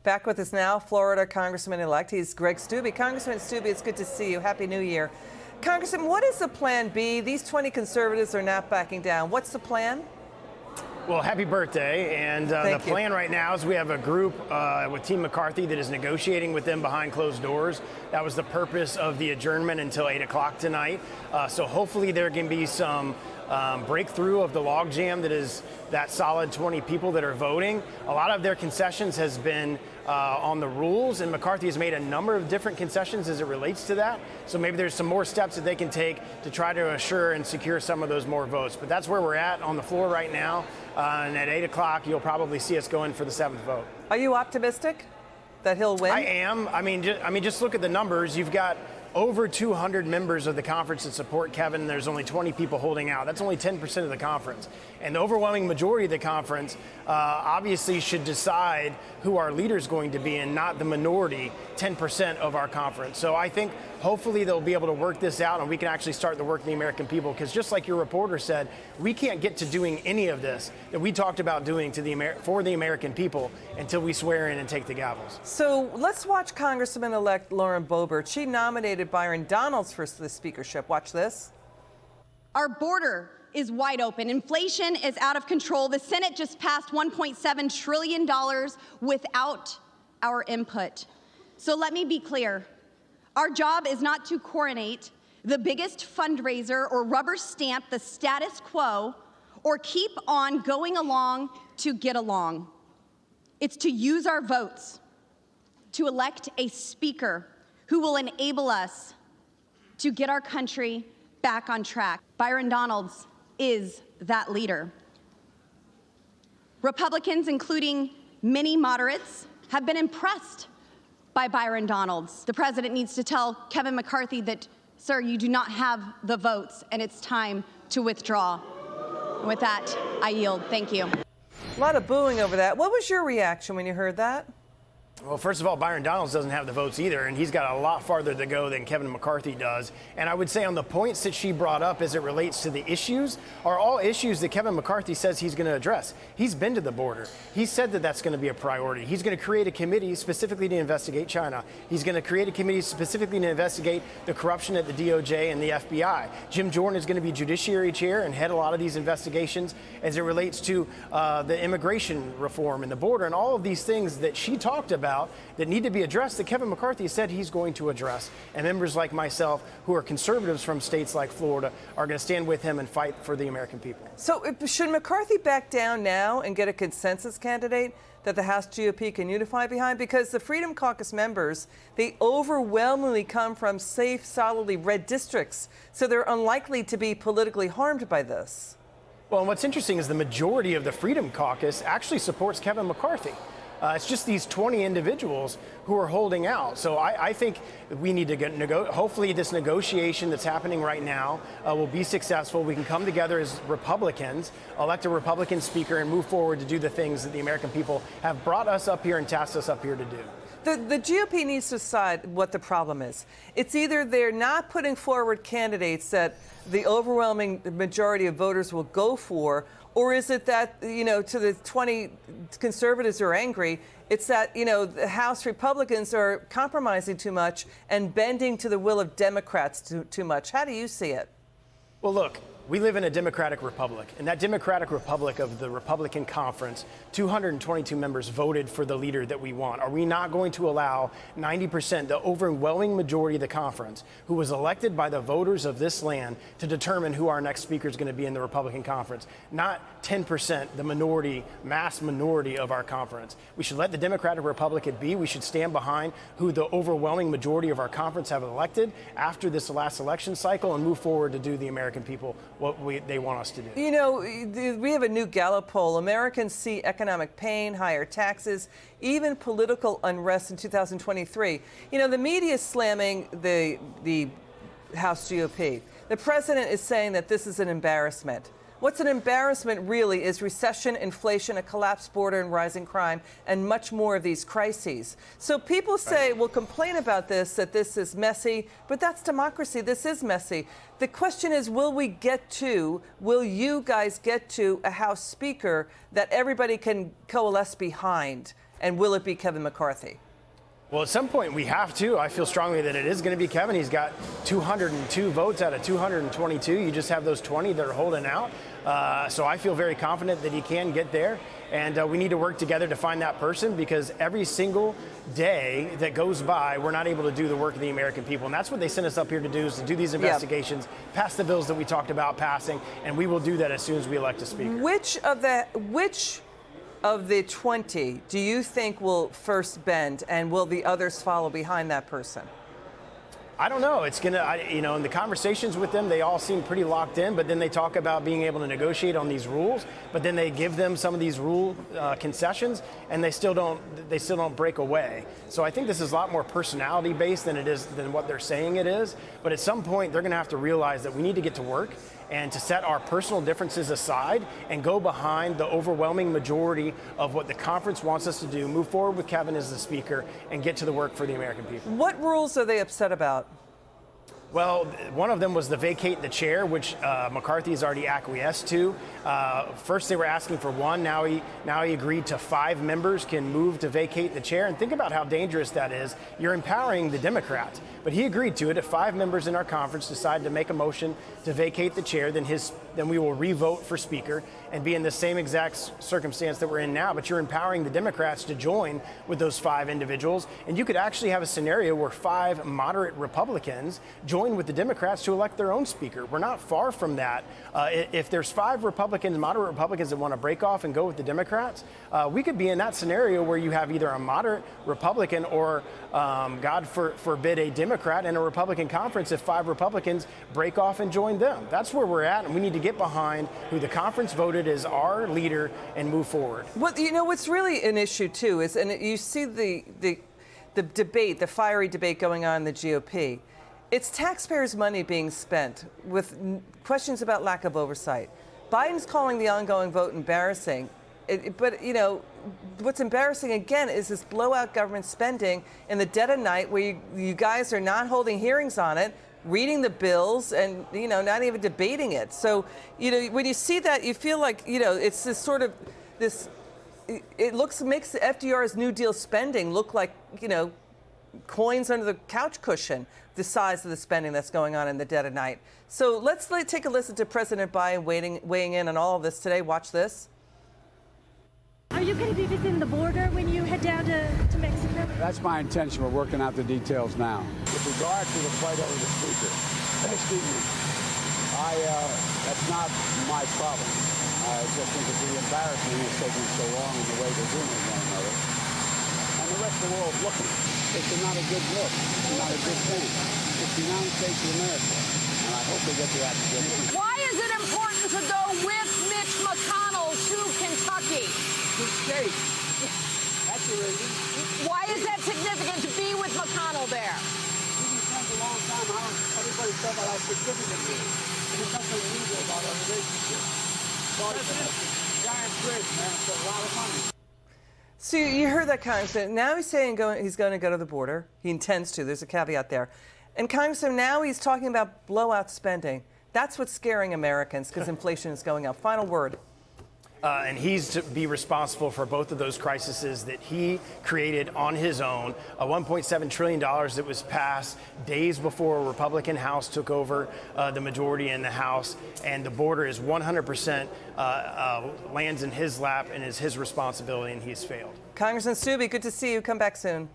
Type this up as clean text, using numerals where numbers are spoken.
Back with us now, Florida Congressman-elect. He's Greg Steube. Congressman Steube, it's good to see you. Happy New Year. Congressman, what is the plan B? These 20 conservatives are not backing down. What's the plan? Well, happy birthday. And the plan right now is we have a group with Team McCarthy that is negotiating with them behind closed doors. That was the purpose of the adjournment until 8 o'clock tonight. So hopefully there can be some breakthrough of the logjam that is that solid 20 people that are voting. A lot of their concessions has been on the rules, and McCarthy has made a number of different concessions as it relates to that. So maybe there's some more steps that they can take to try to assure and secure some of those more votes. But that's where we're at on the floor right now. And at 8 o'clock, you'll probably see us go in for the 7th vote. Are you optimistic that he'll win? I am. I mean, just look at the numbers. You've got over 200 members of the conference that support Kevin. There's only 20 people holding out. That's only 10% of the conference. And the overwhelming majority of the conference obviously should decide who our leader is going to be and not the minority 10% of our conference. So I think hopefully they'll be able to work this out and we can actually start the work of the American people. Because just like your reporter said, we can't get to doing any of this that we talked about doing for the American people until we swear in and take the gavels. So let's watch Congressman-elect Lauren Boebert. She nominated Byron Donalds for the speakership. Watch this. Our border is wide open. Inflation is out of control. The Senate just passed $1.7 trillion without our input. So let me be clear. Our job is not to coronate the biggest fundraiser or rubber stamp the status quo or keep on going along to get along. It's to use our votes to elect a speaker who will enable us to get our country back on track. Byron Donalds is that leader. Republicans, including many moderates, have been impressed by Byron Donalds. The president needs to tell Kevin McCarthy that, sir, you do not have the votes and it's time to withdraw. And with that, I yield. Thank you. A lot of booing over that. What was your reaction when you heard that? Well, first of all, Byron Donalds doesn't have the votes either, and he's got a lot farther to go than Kevin McCarthy does. And I would say on the points that she brought up as it relates to the issues are all issues that Kevin McCarthy says he's going to address. He's been to the border. He said that that's going to be a priority. He's going to create a committee specifically to investigate China. He's going to create a committee specifically to investigate the corruption at the DOJ and the FBI. Jim Jordan is going to be Judiciary Chair and head a lot of these investigations as it relates to the immigration reform and the border and all of these things that she talked about that need to be addressed that Kevin McCarthy said he's going to address. And members like myself who are conservatives from states like Florida are going to stand with him and fight for the American people. So should McCarthy back down now and get a consensus candidate that the House GOP can unify behind? Because the Freedom Caucus members, they overwhelmingly come from safe, solidly red districts. So they're unlikely to be politically harmed by this. Well, and what's interesting is the majority of the Freedom Caucus actually supports Kevin McCarthy. It's just these 20 individuals who are holding out. So I think we need to hopefully this negotiation that's happening right now will be successful. We can come together as Republicans, elect a Republican speaker, and move forward to do the things that the American people have brought us up here and tasked us up here to do. The GOP needs to decide what the problem is. It's either they're not putting forward candidates that the overwhelming majority of voters will go for, or is it that, you know, to the 20 conservatives who are angry, it's that, you know, the House Republicans are compromising too much and bending to the will of Democrats too much? How do you see it? Well, look, we live in a democratic republic. In that democratic republic of the Republican conference, 222 members voted for the leader that we want. Are we not going to allow 90%, the overwhelming majority of the conference, who was elected by the voters of this land, to determine who our next speaker is going to be in the Republican conference? Not 10%, the minority, mass minority of our conference. We should let the Democratic Republican be. We should stand behind who the overwhelming majority of our conference have elected after this last election cycle and move forward to do the American people what they want us to do. You know, we have a new Gallup poll. Americans see economic pain, higher taxes, even political unrest in 2023. You know, the media is slamming the House GOP. The president is saying that this is an embarrassment. What's an embarrassment really is recession, inflation, a collapsed border, and rising crime, and much more of these crises. So people say, will complain about this, that this is messy, but that's democracy. This is messy. The question is, will you guys get to a House Speaker that everybody can coalesce behind? And will it be Kevin McCarthy? Well, at some point we have to. I feel strongly that it is going to be Kevin. He's got 202 votes out of 222. You just have those 20 that are holding out. So I feel very confident that he can get there. And we need to work together to find that person, because every single day that goes by, we're not able to do the work of the American people. And that's what they sent us up here to do, is to do these investigations, pass the bills that we talked about passing, and we will do that as soon as we elect a speaker. Which of the 20 do you think will first bend, and will the others follow behind that person? I don't know. It's going to, in the conversations with them, they all seem pretty locked in, but then they talk about being able to negotiate on these rules, but then they give them some of these rule concessions, and they still don't break away. So I think this is a lot more personality based than what they're saying it is. But at some point, they're going to have to realize that we need to get to work and to set our personal differences aside and go behind the overwhelming majority of what the conference wants us to do, move forward with Kevin as the speaker, and get to the work for the American people. What rules are they upset about? Well, one of them was the vacate the chair, which McCarthy has already acquiesced to. First, they were asking for one. Now he agreed to 5 members can move to vacate the chair. And think about how dangerous that is. You're empowering the Democrats. But he agreed to it. If 5 members in our conference decide to make a motion to vacate the chair, then we will re-vote for speaker and be in the same exact circumstance that we're in now. But you're empowering the Democrats to join with those 5 individuals. And you could actually have a scenario where 5 moderate Republicans join with the Democrats to elect their own speaker. We're not far from that. If there's 5 Republicans, moderate Republicans, that want to break off and go with the Democrats, we could be in that scenario where you have either a moderate Republican or, God forbid, a Democrat in a Republican conference if 5 Republicans break off and join them. That's where we're at, and we need to get behind who the conference voted as our leader and move forward. Well, what's really an issue, too, is, and you see the debate, the fiery debate going on in the GOP. It's taxpayers' money being spent with questions about lack of oversight. Biden's calling the ongoing vote embarrassing. But what's embarrassing, again, is this blowout government spending in the dead of night where you guys are not holding hearings on it, reading the bills, and, not even debating it. So, when you see that, you feel like, it's this sort of this, makes FDR's New Deal spending look like, coins under the couch cushion, the size of the spending that's going on in the dead of night. So let's take a listen to President Biden weighing in on all of this today. Watch this. Are you going to be visiting the border when you head down to Mexico? That's my intention. We're working out the details now. With regard to the fight over the speaker, excuse me, that's not my problem. I just think it'd be embarrassing it's taking so long in the way they're doing with one another. And the rest of the world's looking. It's not a good look. It's not a good thing. It's the United States of America. And I hope they get the opportunity. Why is it important to go with Mitch McConnell to Kentucky? To state. That's the reason. Why is that significant to be with McConnell there? We've been friends a long time. Everybody talks about how significant it is. And there's nothing unusual about our relationship. It's a giant bridge, man. It's a lot of money. So you heard that, Congressman. Now he's saying he's going to go to the border. He intends to. There's a caveat there. And Congressman, now he's talking about blowout spending. That's what's scaring Americans because inflation is going up. Final word. And he's to be responsible for both of those crises that he created on his own. A $1.7 trillion that was passed days before a Republican House took over the majority in the House. And the border is 100% lands in his lap and is his responsibility, and he's failed. Congressman Steube, good to see you. Come back soon.